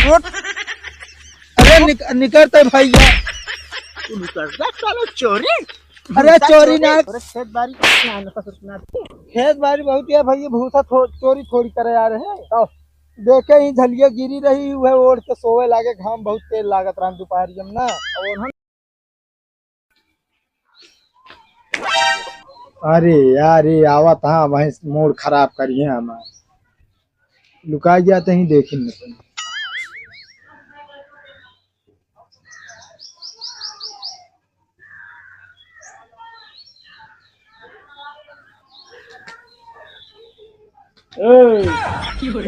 अरे निकलते भैया। चलो चोरी। अरे चोरी ना, खेत बाड़ी खेत बाड़ी बहुत है भैया, भूसा चोरी थोड़ी करे आ रहे हैं। देखे ही झलिया गिरी रही हुए ओढ़ के सोवे लागे, घाम बहुत तेज लागत रहा दोपहर में ना। अरे यार ये आवत हाँ वही मूड खराब करिए हमारे, लुका जाते ही देखेंगे।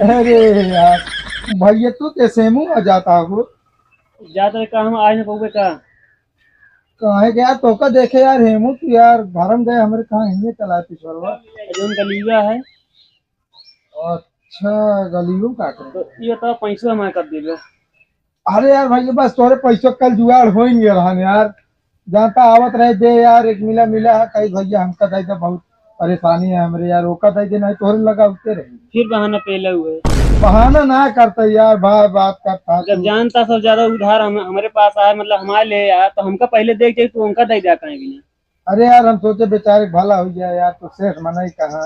अरे यार भैया तू कैसे मुँह आ जाता हो? जाते हम आज न पहुँचे का कहे गया तो का देखे यार हेमू तू यार भरम गए हमारे कहाँ हिंगे चला पिछड़वा जोन गलीवा है। अच्छा गलियों का तो ये तो पैसा हमारे कर दीजिए। अरे यार भैया बस तोरे पैसों कल जुगाड़ हो ही रहन यार, जानता आवत रहे दे यार, एक मिला मिला है कहीं भैया हमका दाई तो बहुत परेशानी है हमरे यार, ओका दाई दे नहीं तोरे लगा उठते रहे। फिर बहाना पेले हुए बहाना ना करता यार, बात करता जब जानता सब ज्यादा उधार हमारे पास आया, मतलब हमारे ले आया तो हमका पहले देख जाए तो उनका दे जा कहीं भी नहीं। अरे यार हम सोचे बेचारे भला हो जाए यार, तो शेष मना ही कहा।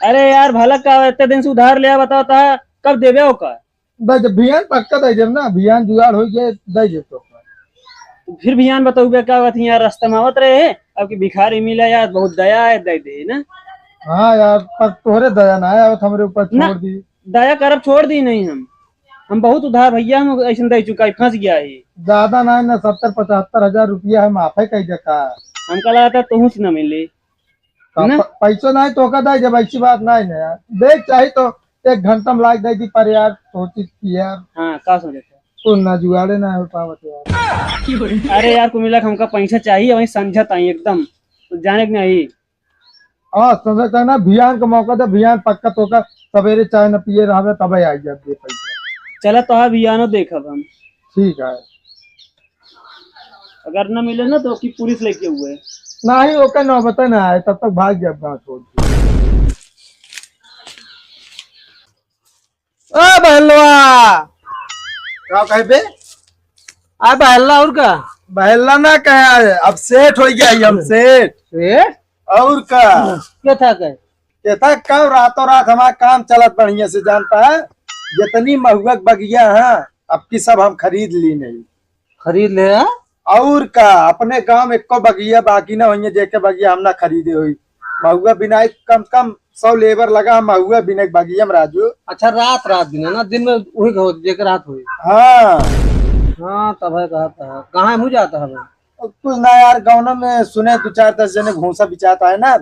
अरे यार भला का इतने दिन से उधार लिया बताओ था कब देवे हो का? जब भियान पक्का दे जब ना भियान जुगाड़ हो गए दे जे तो फिर भियान बताओ क्या बात यार, रास्ते में आवत रहे हैं अब की भिखारी मिला यार, बहुत दया है दे दे ना। हाँ यार पर तोहरे दया ना है हमारे ऊपर छोड़ दी। दया करब छोड़ दी नहीं, हम बहुत उधार भैया, हम ऐसा दे चुका है, फंस गया है। ज्यादा ना 70-75 हजार रुपया है माफे कई जगह। हमका लगा था तुम से न मिले पैसों नहीं तो का दे जब ऐसी बात नहीं ना यार, देख चाहिए तो 1 घंटा में लाग दे पर यार सोची यार। हाँ का समझे तो ना जुगाड़े ना हो पावत यार। अरे यार को मिला हमका पैसा चाहिए वही समझत आई एकदम, तो जाने के नहीं। हाँ समझता ना भियान का मौका दे, भियान पक्का तो का सवेरे चाय न पिए रहे तब आ जाते पैसा। चला तो हाँ भियानो देखब हम। ठीक है अगर न मिले ना तो की पुलिस लेके हुए नहीं ओके न बता ना आए तब तक भाग जाए गाँव छोड़ के। ओ बहलवा क्या कहे बे? आ बहला और का बहला ना कहे, अब सेठ हो गया हम सेठ। सेठ और का क्या था कहे कहता कब रातों रात हमारा काम चलत बढ़िया से, जानता है जितनी महुआ बगिया है अब की सब हम खरीद ली नहीं। खरीद ले आ? और का अपने गांव में एको बगिया बाकी ना हुई जेके बगिया हम ना खरीदे हुई। महुआ बिना कम कम 100 लेबर लगा महुआ बिना बगिया में राजू। अच्छा रात रात दिन है ना, दिन में वही कहो जेकर रात हुई। हाँ हाँ तब है कहा था कहाँ मुझे आता है कुछ ना यार गाँव में सुने 2-4-10 जने घूसा बिचाता है ना,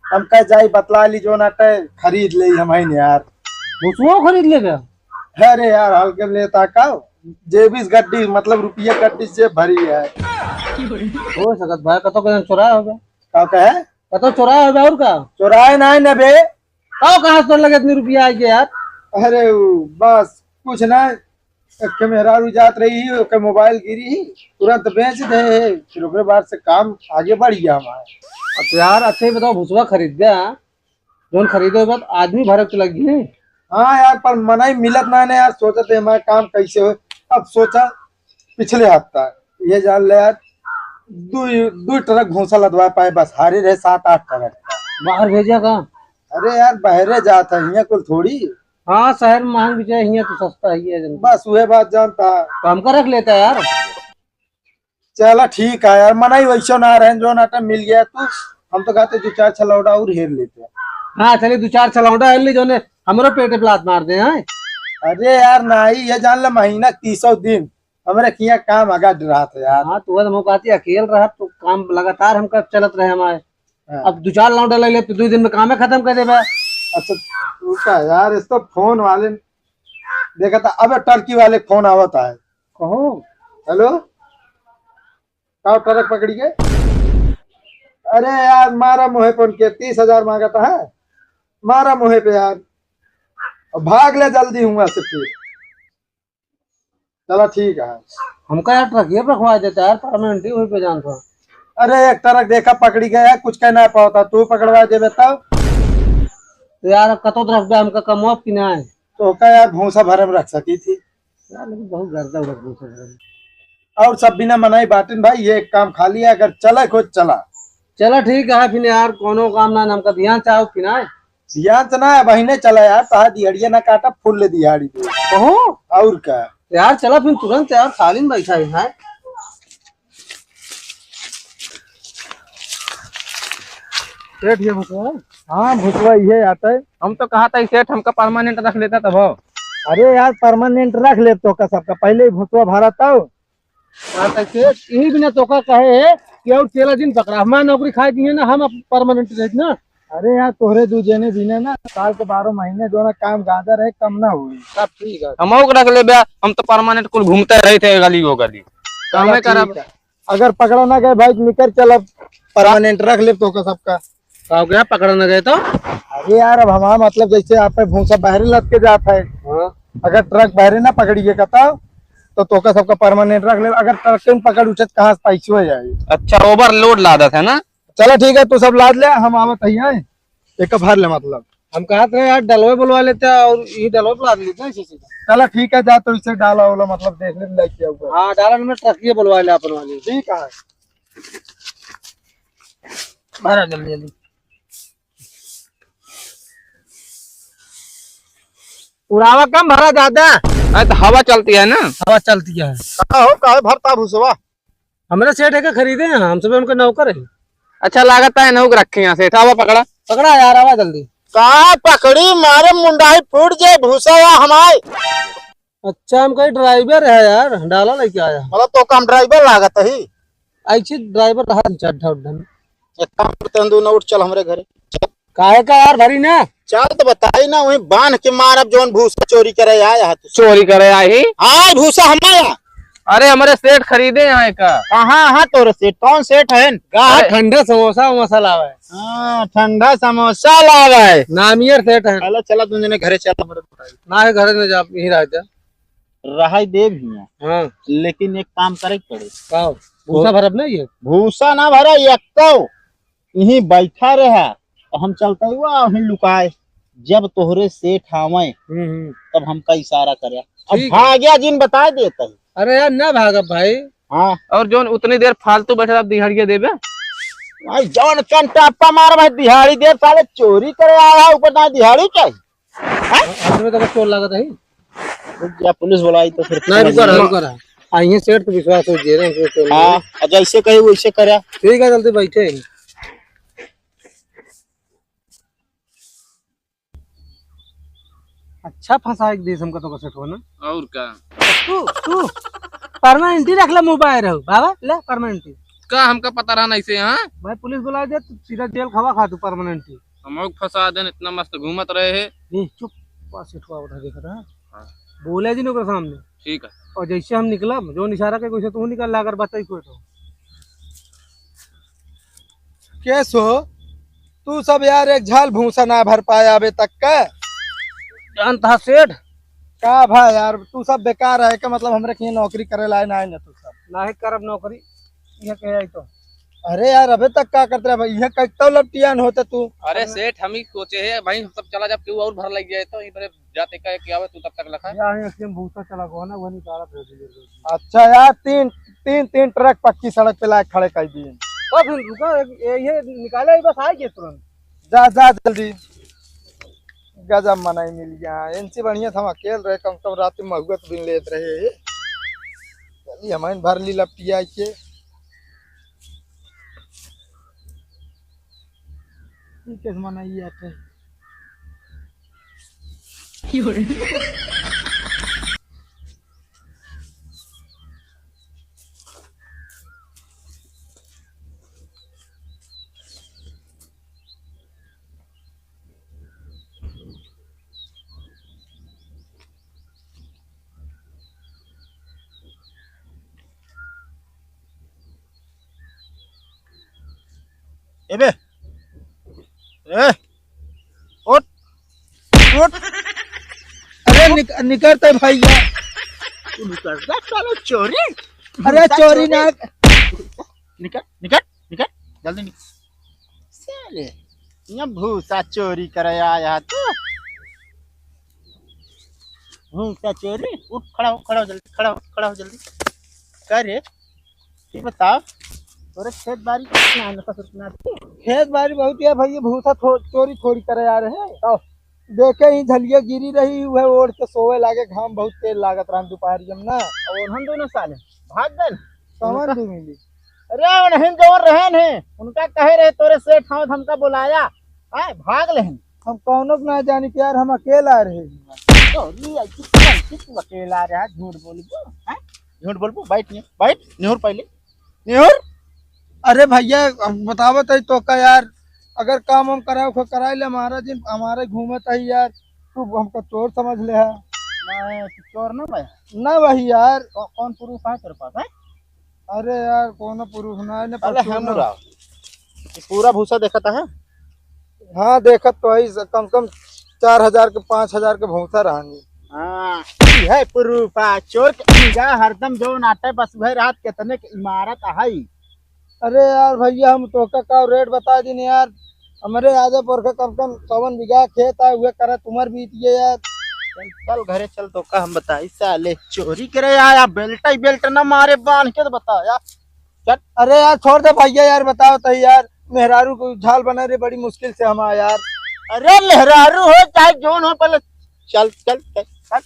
हम कह जाई बतला ली जो नाटे खरीद ले हम ही यार। भूसुआ खरीद ले गया? अरे यार हल्के में लेता का जेबीस गड्डी मतलब रुपया गड्डी से भरी है। हो सकत भाई कतो कहीं चुराया होगा। क्या कहे? कतो चुराया होगा और का चुराए नहीं न बे। कहाँ से लगे इतनी रुपया आई यार? अरे बस कुछ ना एक मेहरारू जात रही ही ओके मोबाइल गिरी ही तुरंत बेच दे, फिर ओकरे बाद से काम आगे बढ़ गया हमारा। तो यार अच्छा ही बताओ भूसुआ खरीद गया जो खरीदे बात आदमी भरक लगी है। हाँ यार पर मना ही मिलत ना यार, सोचा थे हमारा काम कैसे हो। अब सोचा पिछले हफ्ता ये जान ले यार दो ट्रक घूसा लदवा पाए बस, हारे रहे 7-8 ट्रक। बाहर भेजा कहाँ? अरे यार बहरे जाता है यहाँ कुल थोड़ी। हाँ शहर में मांग भी जाए यहाँ तो सस्ता ही है बस वह बात जानता तो हम का रख लेता है यार। चला ठीक है यार, मना ही वैसा ना रहे जो नाटा मिल गया तो हम तो कहते 2-4 छलौड़ा और हेर लेते हैं। हाँ चलिए 2-4 छलौड़ा हेर ली जो ने हमारे पेटे प्लाट मार दे हैं। अरे यार नहीं ये जान ले महीना 300 दिन हमारे किया काम आगा रहा था यार। हाँ तो वह मौकाती अकेले रहा तो काम लगातार हम कब चलत रहे हमारे। हाँ। अब 2-4 लौंडा ले ले तो 2 दिन में काम खत्म कर देगा। अच्छा रुका यार इस तो फोन वाले देखा था, अब टर्की वाले फोन आवता है। कहो हेलो क्या ट्रक पकड़ी गए? अरे यार मारा मुहे पे उनके 30,000 मांगा था है, मारा मुहे पे यार, भाग ले जल्दी हूँ से फिर। चलो ठीक है हमका यार ट्रक ये रखवा देता यार परमानेंट ही वही पे जान था। अरे एक ट्रक देखा पकड़ी गया है कुछ कहना पाता तू पकड़वा दे तब तो यार कतो तरफ हमका कमवा की ना है तो का यार भूसा भरे में रख सकी थी। यार लेकिन बहुत गर्दा उड़क भूसा है। और सब बिना मनाई बाटिन भाई, ये एक काम खाली है, अगर चला खुद चला। चलो ठीक है फिर यार, कोनो काम ना हमका ध्यान चाहो फिर आए। ध्यान से ना बहिने चला यार, तहा दिहाड़िया ना काटा फूल ले दिहाड़ी दे। कहो और क्या यार, चला फिर तुरंत यार, खाली में बैठा है। सेठ ये भूसा। हाँ भुसवा ये आता है। हम तो कहा था सेठ हमका परमानेंट रख लेता तब। अरे यार परमानेंट रख ले तो का सबका, पहले ही भुसवा भरा था। यही बिना तो का कहे है कि और 13 दिन पकड़ा, हमारा नौकरी खाई दिए ना, हम परमानेंट रह ना। अरे यार तोहरे दूजे ने बिना ना साल के 12 महीने जो ना काम गादा रहे कम ना हुई। सब ठीक है। हम रख ले बे, हम तो परमानेंट कुल घूमते रहे थे गली वो गली। काम ठीक करब। है। अगर पकड़ा ना गए भाई निकल चल, अब परमानेंट रख ले तो का सबका। हो गया पकड़ा न गए तो। अरे यार अब हमारा मतलब जैसे आप पे भूसा बहरे लद के जाता है, हाँ। अगर ट्रक बहरे ना पकड़िए कहता तो का सबका परमानेंट रख ले। अगर ट्रक के पकड़ उठे कहाँ से पैसे हो जाए। अच्छा ओवरलोड लादत है ना। चलो ठीक है, तू सब लाद ले, हम आवत है एक भर ले मतलब। हम कहा था यार डलवे बुलवा लेते और ये डलवे बुला लेते हैं इसी सीधा। चलो ठीक है, जा तो इसे डाला वाला मतलब देख ले लेके आऊंगा। हाँ डालन में ट्रकिए बुलवा ले अपन वाली। ठीक है। भरा जल्दी जल्दी। उड़ावा कम भरा ज्यादा। अरे तो हवा चलती है ना। हवा चलती है। काहे भरता भूसवा। हमारे सेठ है का खरीदे हैं, हम सब उनके नौकर है। अच्छा लागत है नौक रखे यहाँ से हवा पकड़ा। पकड़ा यार, आवा जल्दी। कहा पकड़ी मारे मुंडाई फूट जाए भूसवा हमारे। अच्छा हम कहीं ड्राइवर है यार, डाला लेके आया। मतलब तो कम ड्राइवर लागत है ही। ऐसी ड्राइवर रहा चड्ढा उड्ढा में। एक काम करते हैं, दो उठ चल हमारे घरे। काहे का यार भरी ना। चल तो बताई ना, वही बांध के मारब जोन भूसा चोरी करे आया तू। चोरी करे आई। हाँ भूसा हमारा। अरे हमारे सेठ खरीदे यहाँ का। हाँ तोरे सेठ कौन सेठ है? ठंडा समोसा वमोसा लावा है। हाँ ठंडा समोसा लावा है। नामियर सेठ है। चलो चला तुझे घरे चल हमारे। ना है घर में जा, यही रह जा। रहा दे भी है, हाँ लेकिन एक काम करे पड़े। का भूसा भरब ना ये। भूसा ना भरा एक यही बैठा रहा और हम चलते हुआ वहीं लुकाए। जब तोहरे सेठ आवे तब हमका इशारा करे, अब ठीक है। भाग्या जिन बता देता है। अरे यार ना भागब भाई। हाँ और जोन उतनी देर फालतू बैठे आप दिहाड़िया देबे। भाई जौन कंटापा मार भाई दिहाड़ी देर साले चोरी करे आया ऊपर ना दिहाड़ी चाहिए। हाथ में तो चोर लागत है। या पुलिस बुलाई तो फिर नहीं रुका रहा। आइए सेठ तो विश्वास हो जे रहे। हाँ जैसे कहे वैसे करे। ठीक है जल्दी बैठे। अच्छा फंसा एक देश हमका तो सेठ हो ना। और का तू परमानेंट रख ले, मोबाइल रहो बाबा ले परमानेंट। का हमका पता रहा नहीं से। यहाँ भाई पुलिस बुला दे तो सीधा जेल खवा खा तू परमानेंट। हम फंसा देन इतना मस्त घूमत रहे है। नहीं चुप, पास सेठ को उठा देखा था। बोले जी नौकर सामने। ठीक है। और जैसे हम निकला जो इशारा के कोई तू निकल ला, अगर बताई कोई तो कैसो तू सब यार एक झाल भूसा ना भर पाया अबे तक का। जानता सेठ का भाई यार तू सब बेकार है का, मतलब हमरे कहीं नौकरी करे लाए ना है ना तू सब। ना ही करब नौकरी ये कह आई तो। अरे यार अबे तक क्या करते रहे भाई, यह कटता लपटियान होते तू। अरे सेठ हम ही सोचे है भाई सब चला जब क्यों और भर लग जाए तो इधर जाते का क्या आवे तू तब तक लखा। यहाँ भूसा चला गो ना, वो निकाला फिर। अच्छा यार तीन ट्रक पक्की सड़क पे लाके खड़े कर दिए। तो फिर रुको, ये निकाले ही बस आएगी तुरंत। जा जल्दी। गजब मनाई मिल गया, इनसे बढ़िया था हम अकेले रहे, कम कम रात में महुआ दिन लेते रहे। चलिए हमारे भर ली लपटिया के। ठीक है मनाई आते। एबे ए उठ उठ। अरे निकलते भैया। तू निकलता चलो चोरी। अरे चोरी ना। निकल निकल निकल जल्दी निकल। साले यहाँ भूसा चोरी करे आया तू। भूसा चोरी उठ खड़ा हो जल्दी खड़ा हो जल्दी क्या रे ये बताओ तोरे खेत बाड़ी कितना है नफा कितना खेत बाड़ी बहुत है भैया, भूसा चोरी थोड़ी करे आ रहे हैं। देखे ही झलिया गिरी रही हुए ओढ़ के सोए लागे, घाम बहुत तेज लागत रहा दोपहर में ना। और हम दोनों साले भाग गए सामान भी मिली। अरे नहीं जो रहन है उनका कहे रहे तोरे सेठ हम हमका बुलाया आए भाग ले हम कौनो को ना जानी कि यार हम अकेला रहे। चोरी आई किस अकेला रहा झूठ बोलबो हैं झूठ बोलबो बैठ निहुर पहले निहुर। अरे भैया बतावत है तो का यार, अगर काम हम कराए ले हमारा जिन हमारे घूमत है यार, तू हमको चोर समझ ले है। मैं चोर ना भाई ना वही यार। कौन प्रूफ है तेरे पास है? अरे यार कौन प्रूफ ना है अरे हम पूरा भूसा देखा था है? हाँ देखत तो है, कम से कम 4000 के 5000 के भूसा रहनी। हाँ है प्रूफ है चोर के निगाह हरदम जो नाटे बस भर रात कितने की इमारत है। अरे यार भैया हम तो का रेट बता दी यार, हमारे आजपुर का कम से कम 54 बीघा खेत है, हुए करे तुम्हार बीतिए यार। चल घरे चल तो का हम बताई साले चोरी करे यार बेल्ट ना मारे बांध के तो बता यार चल। अरे यार छोड़ दे भैया यार, बताओ तो यार, मेहरारू को झाल बना रहे बड़ी मुश्किल से हम यार। अरे लहरारू हो चाहे जोन हो पहले चल चल चल, चल।